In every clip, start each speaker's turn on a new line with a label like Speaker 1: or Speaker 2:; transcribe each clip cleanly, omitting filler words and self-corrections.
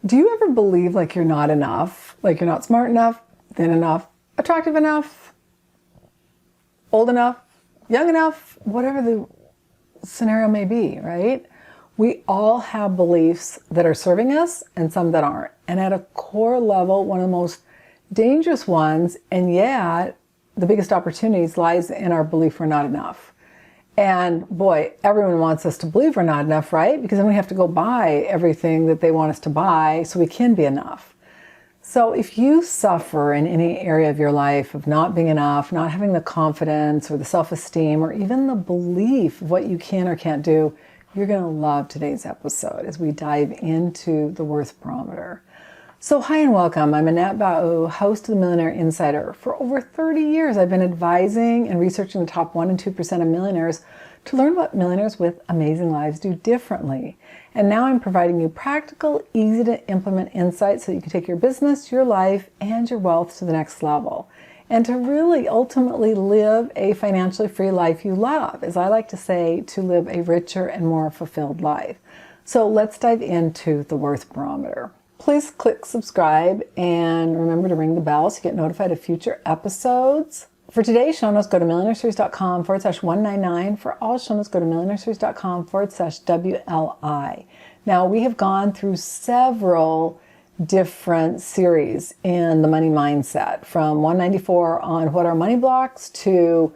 Speaker 1: Do you ever believe like you're not enough? Like you're not smart enough, thin enough, attractive enough, old enough, young enough, whatever the scenario may be, right? We all have beliefs that are serving us and some that aren't. And at a core level, one of the most dangerous ones, and yet the biggest opportunities, lies in our belief we're not enough. And boy, everyone wants us to believe we're not enough, right? Because then we have to go buy everything that they want us to buy so we can be enough. So if you suffer in any area of your life of not being enough, not having the confidence or the self-esteem or even the belief of what you can or can't do, you're going to love today's episode as we dive into the Worth Barometer. So hi and welcome. I'm Annette Bau, host of the Millionaire Insider. For over 30 years, I've been advising and researching the top 1% and 2% of millionaires to learn what millionaires with amazing lives do differently. And now I'm providing you practical, easy to implement insights so you can take your business, your life, and your wealth to the next level. And to really ultimately live a financially free life you love, as I like to say, to live a richer and more fulfilled life. So let's dive into the Worth Barometer. Please click subscribe and remember to ring the bell so you get notified of future episodes. For today's show notes, go to millionaireseries.com/199. For all show notes, go to millionaireseries.com/WLI. Now, we have gone through several different series in the money mindset, from 194 on what are money blocks to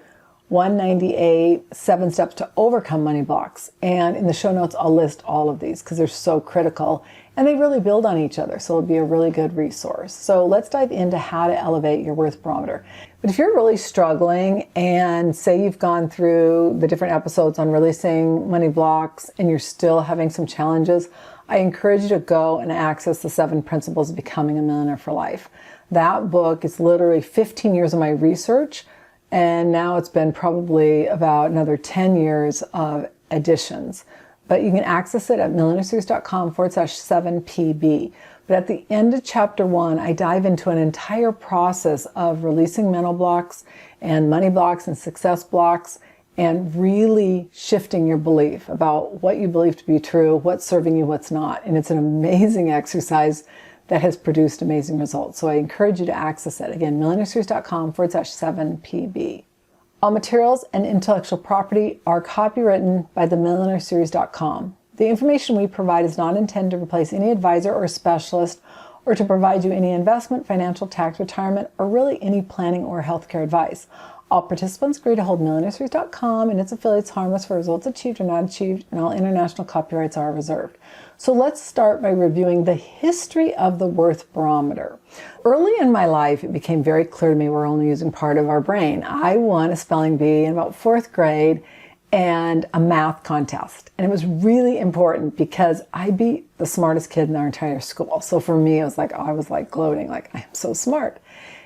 Speaker 1: 198, 7 steps to overcome money blocks. And in the show notes, I'll list all of these because they're so critical and they really build on each other. So it'll be a really good resource. So let's dive into how to elevate your Worth Barometer. But if you're really struggling and say you've gone through the different episodes on releasing money blocks and you're still having some challenges, I encourage you to go and access the 7 Principles of Becoming a Millionaire for Life. That book is literally 15 years of my research. And now it's been probably about another 10 years of additions. But you can access it at millionaireseries.com/7PB. But at the end of chapter 1, I dive into an entire process of releasing mental blocks and money blocks and success blocks and really shifting your belief about what you believe to be true, what's serving you, what's not. And it's an amazing exercise that has produced amazing results. So I encourage you to access it. Again, millionaireseries.com/7PB. All materials and intellectual property are copywritten by themillionaireseries.com. The information we provide is not intended to replace any advisor or specialist or to provide you any investment, financial, tax, retirement, or really any planning or healthcare advice. All participants agree to hold millionaireseries.com and its affiliates harmless for results achieved or not achieved, and all international copyrights are reserved. So let's start by reviewing the history of the Worth Barometer. Early in my life, it became very clear to me we're only using part of our brain. I won a spelling bee in about 4th grade and a math contest. And it was really important because I beat the smartest kid in our entire school. So for me, it was like, I was like gloating, like I'm so smart.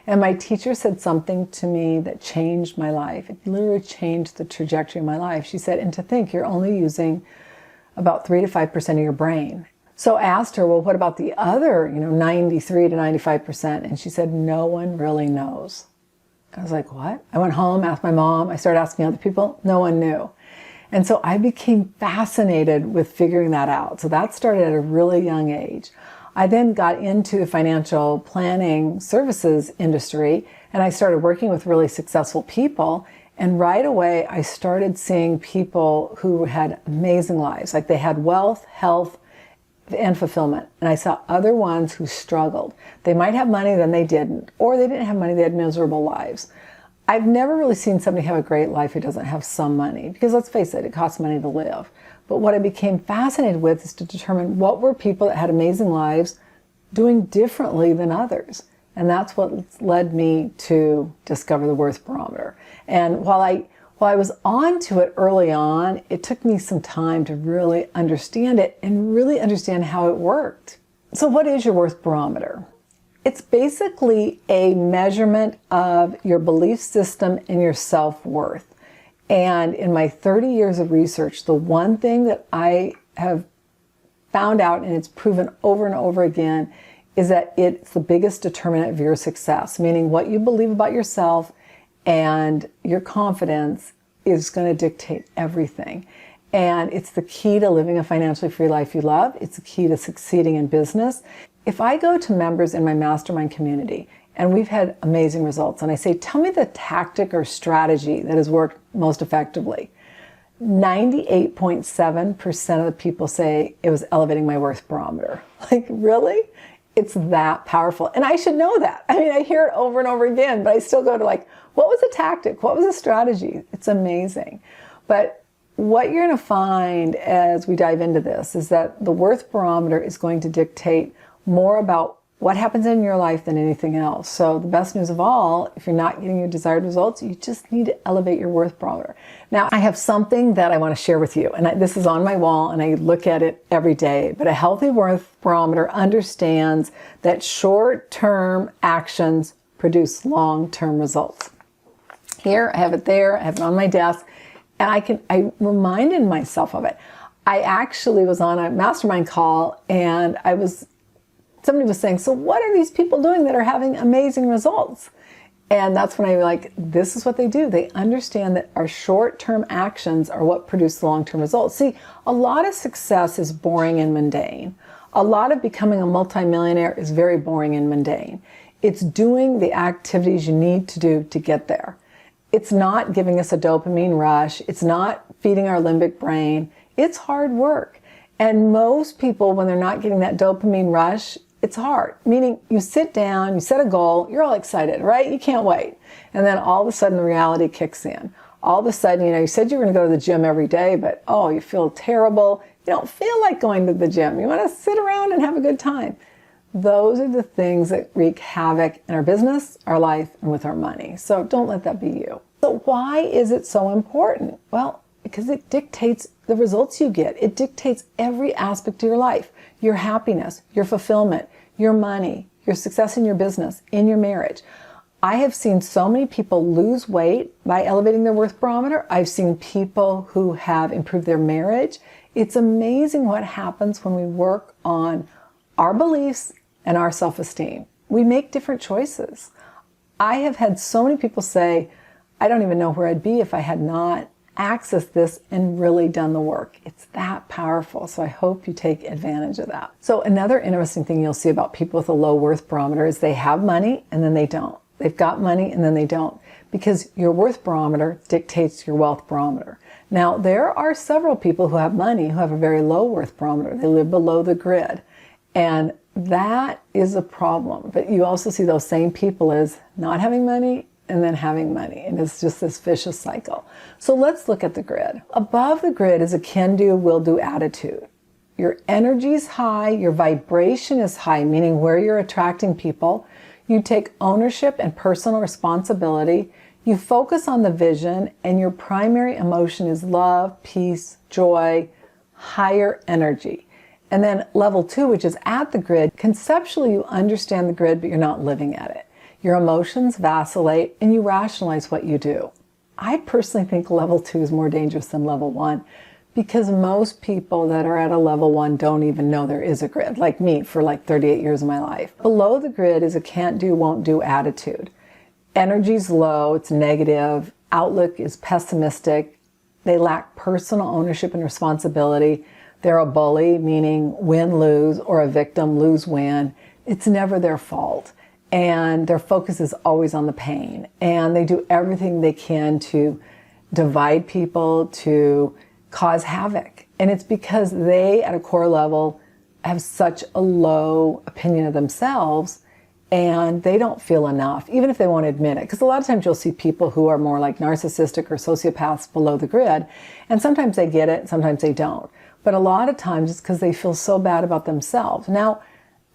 Speaker 1: And my teacher said something to me that changed my life. It literally changed the trajectory of my life. She said, and to think you're only using about 3 to 5% of your brain. So I asked her, well, what about the other, 93 to 95%? And she said, no one really knows. I was like, what? I went home, asked my mom. I started asking other people. No one knew. And so I became fascinated with figuring that out. So that started at a really young age. I then got into the financial planning services industry and I started working with really successful people. And right away, I started seeing people who had amazing lives, like they had wealth, health, and fulfillment. And I saw other ones who struggled. They might have money, then they didn't. Or they didn't have money, they had miserable lives. I've never really seen somebody have a great life who doesn't have some money, because let's face it, it costs money to live. But what I became fascinated with is to determine what were people that had amazing lives doing differently than others. And that's what led me to discover the Worth Barometer. And while I was onto it early on, it took me some time to really understand it and really understand how it worked. So what is your Worth Barometer? It's basically a measurement of your belief system and your self-worth. And in my 30 years of research, the one thing that I have found out, and it's proven over and over again, is that it's the biggest determinant of your success, meaning what you believe about yourself and your confidence is going to dictate everything. And it's the key to living a financially free life you love. It's the key to succeeding in business. If I go to members in my mastermind community and we've had amazing results, and I say, tell me the tactic or strategy that has worked most effectively, 98.7% of the people say it was elevating my worth barometer. Like, really? It's that powerful. And I should know that. I mean, I hear it over and over again, but I still go to like, what was the tactic? What was the strategy? It's amazing. But what you're going to find as we dive into this is that the worth barometer is going to dictate more about what happens in your life than anything else. So the best news of all, if you're not getting your desired results, you just need to elevate your worth barometer. Now, I have something that I want to share with you, and this is on my wall, and I look at it every day. But a healthy worth barometer understands that short-term actions produce long-term results. Here, I have it there, I have it on my desk, and I reminded myself of it. I actually was on a mastermind call, and somebody was saying, so what are these people doing that are having amazing results? And that's when I was like, this is what they do. They understand that our short-term actions are what produce long-term results. See, a lot of success is boring and mundane. A lot of becoming a multimillionaire is very boring and mundane. It's doing the activities you need to do to get there. It's not giving us a dopamine rush. It's not feeding our limbic brain. It's hard work. And most people, when they're not getting that dopamine rush, it's hard. Meaning you sit down, you set a goal, you're all excited, right? You can't wait. And then all of a sudden the reality kicks in. All of a sudden, you said you were going to go to the gym every day, but you feel terrible. You don't feel like going to the gym. You want to sit around and have a good time. Those are the things that wreak havoc in our business, our life, and with our money. So don't let that be you. So why is it so important? Well, because it dictates the results you get. It dictates every aspect of your life. Your happiness, your fulfillment, your money, your success in your business, in your marriage. I have seen so many people lose weight by elevating their worth barometer. I've seen people who have improved their marriage. It's amazing what happens when we work on our beliefs and our self-esteem. We make different choices. I have had so many people say, I don't even know where I'd be if I had not accessed this and really done the work. It's that powerful. So I hope you take advantage of that. So another interesting thing you'll see about people with a low worth barometer is they have money and then they don't. They've got money and then they don't. Because your worth barometer dictates your wealth barometer. Now, there are several people who have money who have a very low worth barometer. They live below the grid. And that is a problem. But you also see those same people as not having money and then having money. And it's just this vicious cycle. So let's look at the grid. Above the grid is a can-do, will-do attitude. Your energy is high, your vibration is high, meaning where you're attracting people. You take ownership and personal responsibility. You focus on the vision, and your primary emotion is love, peace, joy, higher energy. And then level 2, which is at the grid, conceptually you understand the grid, but you're not living at it. Your emotions vacillate and you rationalize what you do. I personally think level 2 is more dangerous than level 1 because most people that are at a level 1 don't even know there is a grid, like me for like 38 years of my life. Below the grid is a can't do, won't do attitude. Energy's low, it's negative, outlook is pessimistic, they lack personal ownership and responsibility. They're a bully, meaning win, lose, or a victim, lose, win. It's never their fault. And their focus is always on the pain. And they do everything they can to divide people, to cause havoc. And it's because they, at a core level, have such a low opinion of themselves and they don't feel enough, even if they won't admit it. Because a lot of times you'll see people who are more like narcissistic or sociopaths below the grid. And sometimes they get it, sometimes they don't. But a lot of times it's because they feel so bad about themselves. Now,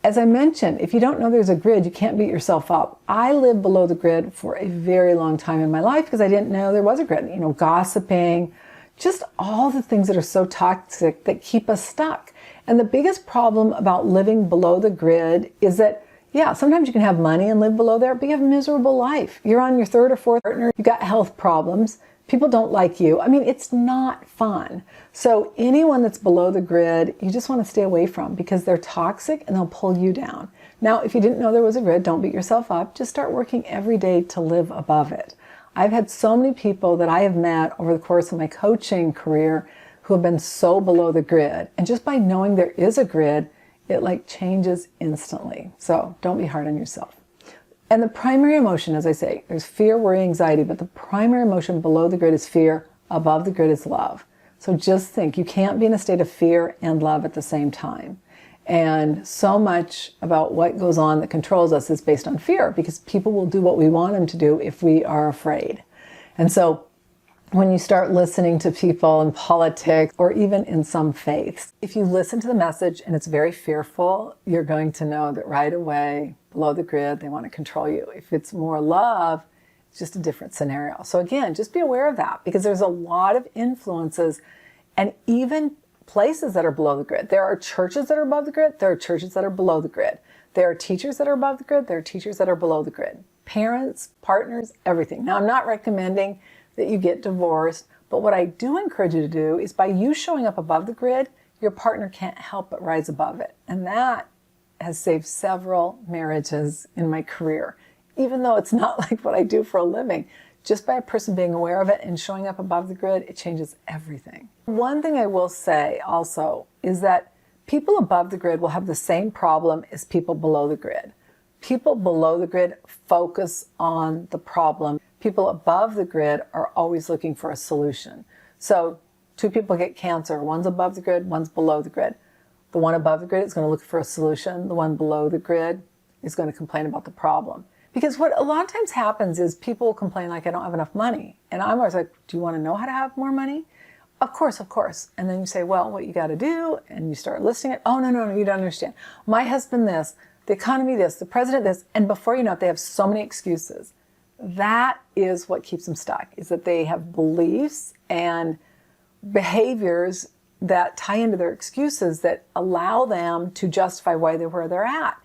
Speaker 1: as I mentioned, if you don't know there's a grid, you can't beat yourself up. I lived below the grid for a very long time in my life because I didn't know there was a grid. Gossiping, just all the things that are so toxic that keep us stuck. And the biggest problem about living below the grid is that, yeah, sometimes you can have money and live below there, but you have a miserable life. You're on your third or fourth partner, you've got health problems, people don't like you. I mean, it's not fun. So anyone that's below the grid, you just want to stay away from because they're toxic and they'll pull you down. Now, if you didn't know there was a grid, don't beat yourself up. Just start working every day to live above it. I've had so many people that I have met over the course of my coaching career who have been so below the grid. And just by knowing there is a grid, it like changes instantly. So don't be hard on yourself. And the primary emotion, as I say, there's fear, worry, anxiety, but the primary emotion below the grid is fear, above the grid is love. So just think, you can't be in a state of fear and love at the same time. And so much about what goes on that controls us is based on fear, because people will do what we want them to do if we are afraid. And so when you start listening to people in politics or even in some faiths, if you listen to the message and it's very fearful, you're going to know that right away, below the grid, they want to control you. If it's more love, it's just a different scenario. So again, just be aware of that, because there's a lot of influences and even places that are below the grid. There are churches that are above the grid. There are churches that are below the grid. There are teachers that are above the grid. There are teachers that are below the grid. Parents, partners, everything. Now, I'm not recommending that you get divorced, but what I do encourage you to do is by you showing up above the grid, your partner can't help but rise above it. And that has saved several marriages in my career, even though it's not like what I do for a living. Just by a person being aware of it and showing up above the grid, it changes everything. One thing I will say also is that people above the grid will have the same problem as people below the grid. People below the grid focus on the problem. People above the grid are always looking for a solution. So two people get cancer. One's above the grid, one's below the grid. The one above the grid is going to look for a solution. The one below the grid is going to complain about the problem. Because what a lot of times happens is people will complain like, I don't have enough money. And I'm always like, do you want to know how to have more money? Of course, of course. And then you say, well, what you got to do, and you start listing it. Oh, no, you don't understand. My husband this, the economy this, the president this. And before you know it, they have so many excuses. That is what keeps them stuck, is that they have beliefs and behaviors that tie into their excuses that allow them to justify why they're where they're at.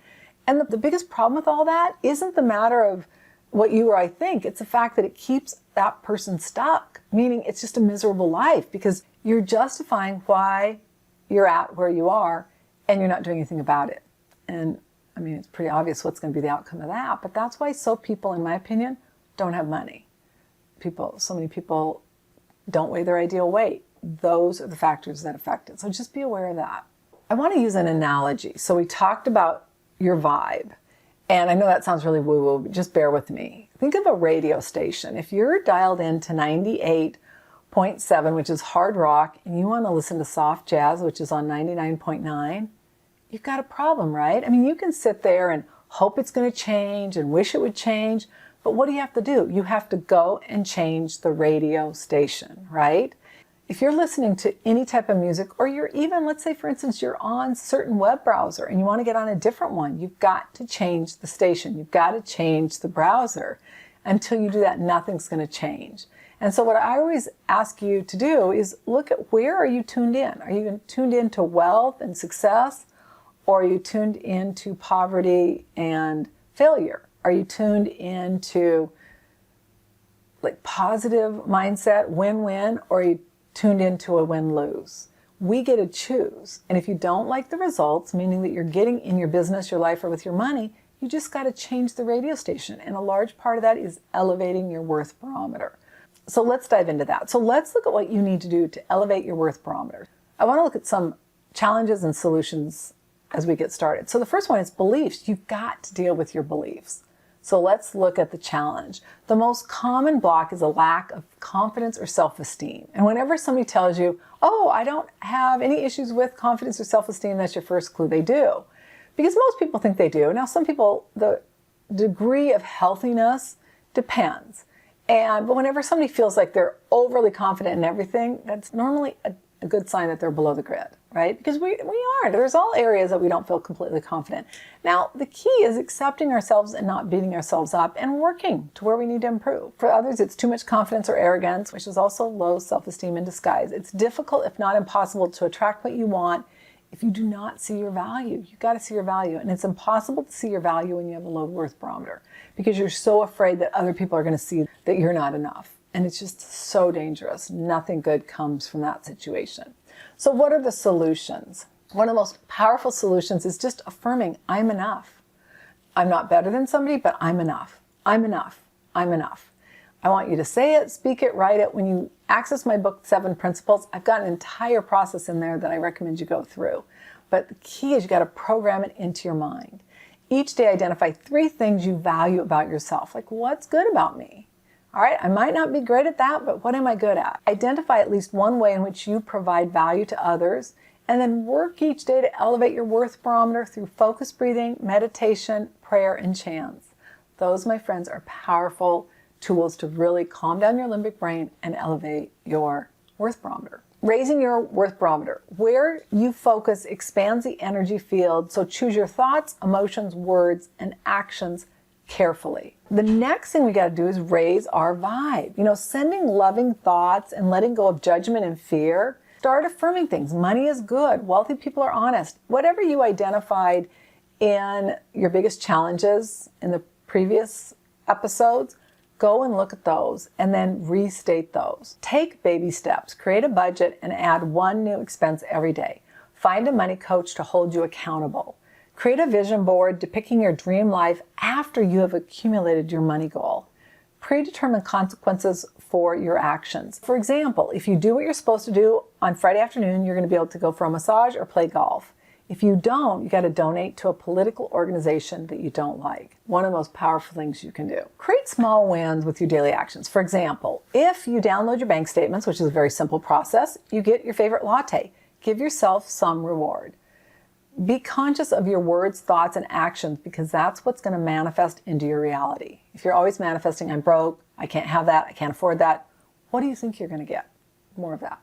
Speaker 1: And the biggest problem with all that isn't the matter of what you or I think. It's the fact that it keeps that person stuck, meaning it's just a miserable life because you're justifying why you're at where you are and you're not doing anything about it. And I mean, it's pretty obvious what's going to be the outcome of that. But that's why people, in my opinion, don't have money. So many people don't weigh their ideal weight. Those are the factors that affect it. So just be aware of that. I want to use an analogy. So we talked about your vibe. And I know that sounds really woo-woo, but just bear with me. Think of a radio station. If you're dialed into 98.7, which is hard rock, and you want to listen to soft jazz, which is on 99.9, you've got a problem, right? I mean, you can sit there and hope it's going to change and wish it would change, but what do you have to do? You have to go and change the radio station, right? If you're listening to any type of music, or you're even, let's say, for instance, you're on certain web browser and you want to get on a different one, you've got to change the station. You've got to change the browser. Until you do that, nothing's going to change. And so what I always ask you to do is look at where are you tuned in? Are you tuned into wealth and success? Or are you tuned into poverty and failure? Are you tuned into like positive mindset, win-win, or are you tuned into a win-lose? We get to choose. And if you don't like the results, meaning that you're getting in your business, your life, or with your money, you just got to change the radio station. And a large part of that is elevating your worth barometer. So let's dive into that. So let's look at what you need to do to elevate your worth barometer. I want to look at some challenges and solutions as we get started. So the first one is beliefs. You've got to deal with your beliefs. So let's look at the challenge. The most common block is a lack of confidence or self-esteem. And whenever somebody tells you, oh, I don't have any issues with confidence or self-esteem, that's your first clue they do. Because most people think they do. Now, some people, the degree of healthiness depends. But whenever somebody feels like they're overly confident in everything, that's normally a good sign that they're below the grid, right? Because we aren't. There's all areas that we don't feel completely confident. Now, the key is accepting ourselves and not beating ourselves up and working to where we need to improve. For others, it's too much confidence or arrogance, which is also low self-esteem in disguise. It's difficult, if not impossible, to attract what you want if you do not see your value. You've got to see your value. And it's impossible to see your value when you have a low worth barometer because you're so afraid that other people are going to see that you're not enough. And it's just so dangerous. Nothing good comes from that situation. So what are the solutions? One of the most powerful solutions is just affirming, I'm enough. I'm not better than somebody, but I'm enough. I'm enough. I'm enough. I want you to say it, speak it, write it. When you access my book, 7 Principles, I've got an entire process in there that I recommend you go through. But the key is you got to program it into your mind. Each day, identify 3 things you value about yourself. Like, what's good about me? All right, I might not be great at that, but what am I good at? Identify at least one way in which you provide value to others, and then work each day to elevate your worth barometer through focused breathing, meditation, prayer, and chants. Those, my friends, are powerful tools to really calm down your limbic brain and elevate your worth barometer. Raising your worth barometer. Where you focus expands the energy field, so choose your thoughts, emotions, words, and actions carefully. The next thing we got to do is raise our vibe. Sending loving thoughts and letting go of judgment and fear. Start affirming things. Money is good. Wealthy people are honest. Whatever you identified in your biggest challenges in the previous episodes, go and look at those and then restate those. Take baby steps. Create a budget and add 1 new expense every day. Find a money coach to hold you accountable. Create a vision board depicting your dream life after you have accumulated your money goal. Predetermine consequences for your actions. For example, if you do what you're supposed to do on Friday afternoon, you're going to be able to go for a massage or play golf. If you don't, you got to donate to a political organization that you don't like. One of the most powerful things you can do. Create small wins with your daily actions. For example, if you download your bank statements, which is a very simple process, you get your favorite latte. Give yourself some reward. Be conscious of your words, thoughts, and actions, because that's what's going to manifest into your reality. If you're always manifesting, I'm broke, I can't have that, I can't afford that, what do you think you're going to get? More of that.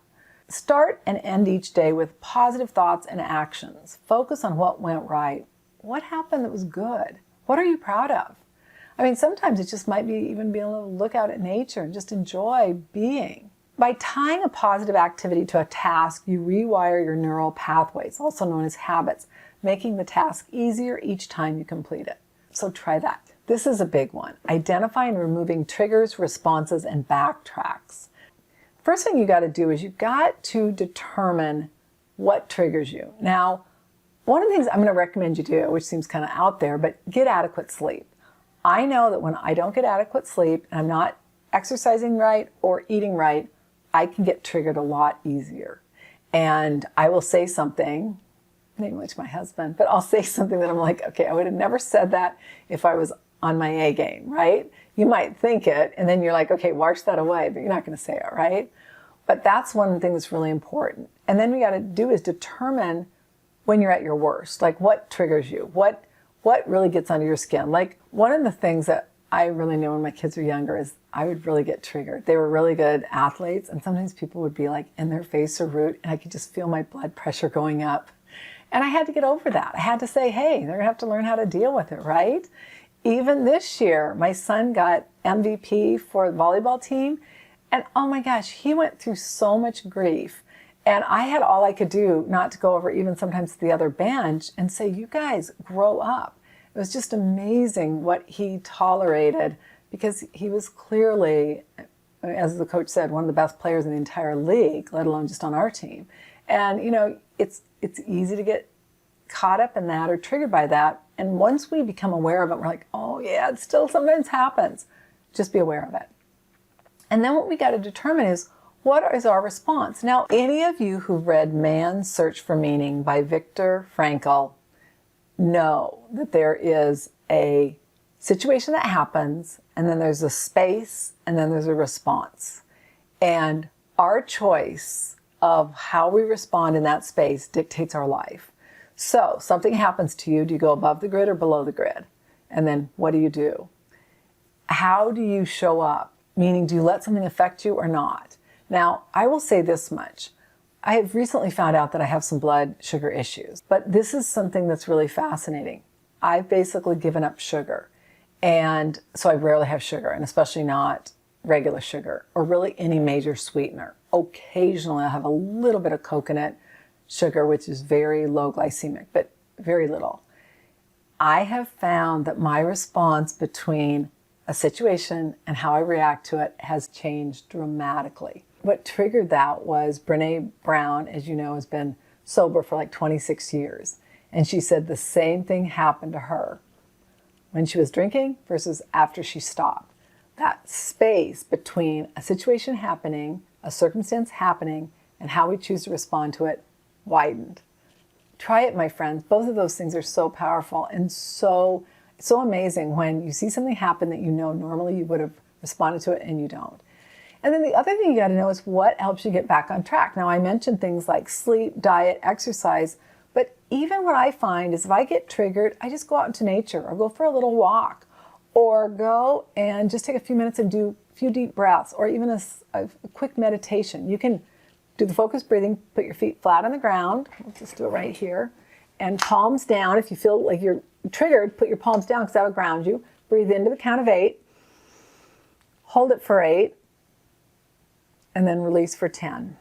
Speaker 1: Start and end each day with positive thoughts and actions. Focus on what went right. What happened that was good? What are you proud of? Sometimes it just might be even being able to look out at nature and just enjoy being. By tying a positive activity to a task, you rewire your neural pathways, also known as habits, making the task easier each time you complete it. So try that. This is a big one. Identify and removing triggers, responses, and backtracks. First thing you got to do is you've got to determine what triggers you. Now, one of the things I'm going to recommend you do, which seems kind of out there, but get adequate sleep. I know that when I don't get adequate sleep and I'm not exercising right or eating right, I can get triggered a lot easier. And I will say something, namely to my husband, but I'll say something that I'm like, okay, I would have never said that if I was on my A game, right? You might think it, and then you're like, okay, wash that away, but you're not going to say it, right? But that's one thing that's really important. And then we got to do is determine when you're at your worst, like what triggers you, what really gets under your skin. Like one of the things that I really knew when my kids were younger is I would really get triggered. They were really good athletes, and sometimes people would be like in their face or root, and I could just feel my blood pressure going up. And I had to get over that. I had to say, hey, they're going to have to learn how to deal with it, right? Even this year, my son got MVP for the volleyball team, and oh my gosh, he went through so much grief. And I had all I could do not to go over even sometimes to the other bench and say, you guys grow up. It was just amazing what he tolerated, because he was clearly, as the coach said, one of the best players in the entire league, let alone just on our team. And, it's easy to get caught up in that or triggered by that. And once we become aware of it, we're like, oh yeah, it still sometimes happens. Just be aware of it. And then what we got to determine is, what is our response? Now, any of you who've read Man's Search for Meaning by Viktor Frankl know that there is a situation that happens, and then there's a space, and then there's a response. And our choice of how we respond in that space dictates our life. So something happens to you. Do you go above the grid or below the grid? And then what do you do? How do you show up? Meaning, do you let something affect you or not? Now, I will say this much. I have recently found out that I have some blood sugar issues, but this is something that's really fascinating. I've basically given up sugar, and so I rarely have sugar, and especially not regular sugar or really any major sweetener. Occasionally I'll have a little bit of coconut sugar, which is very low glycemic, but very little. I have found that my response between a situation and how I react to it has changed dramatically. What triggered that was Brene Brown, as you know, has been sober for like 26 years. And she said the same thing happened to her when she was drinking versus after she stopped. that space between a situation happening, a circumstance happening, and how we choose to respond to it widened. Try it, my friends. Both of those things are so powerful and so amazing when you see something happen that you know normally you would have responded to it and you don't. And then the other thing you got to know is what helps you get back on track. Now, I mentioned things like sleep, diet, exercise, but even what I find is if I get triggered, I just go out into nature or go for a little walk or go and just take a few minutes and do a few deep breaths or even a quick meditation. You can do the focused breathing, put your feet flat on the ground. Let's just do it right here. And palms down. If you feel like you're triggered, put your palms down because that will ground you. Breathe into the count of 8. Hold it for 8. And then release for 10.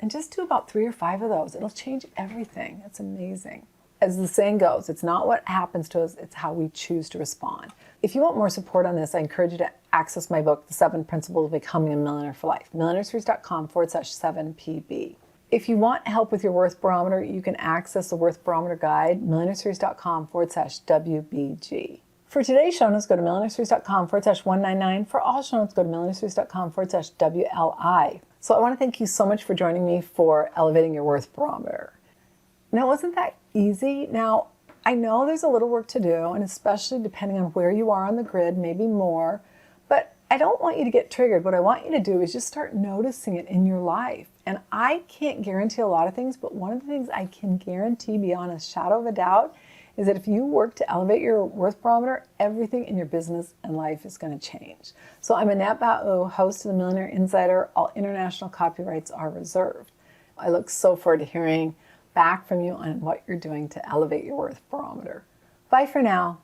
Speaker 1: And just do about 3 or 5 of those. It'll change everything. It's amazing. As the saying goes, it's not what happens to us, it's how we choose to respond. If you want more support on this, I encourage you to access my book, The 7 Principles of Becoming a Millionaire for Life, millionaireseries.com/7pb. If you want help with your Worth Barometer, you can access the Worth Barometer guide, millionaireseries.com/WBG. For today's show notes, go to millionaireseries.com/199. For all show notes, go to millionaireseries.com/WLI. So I want to thank you so much for joining me for elevating your Worth Barometer. Now, wasn't that easy? Now, I know there's a little work to do, and especially depending on where you are on the grid, maybe more, but I don't want you to get triggered. What I want you to do is just start noticing it in your life. And I can't guarantee a lot of things, but one of the things I can guarantee beyond a shadow of a doubt is that if you work to elevate your Worth Barometer, everything in your business and life is going to change. So I'm Annette Bau, host of the Millionaire Insider. All international copyrights are reserved. I look so forward to hearing back from you on what you're doing to elevate your Worth Barometer. Bye for now.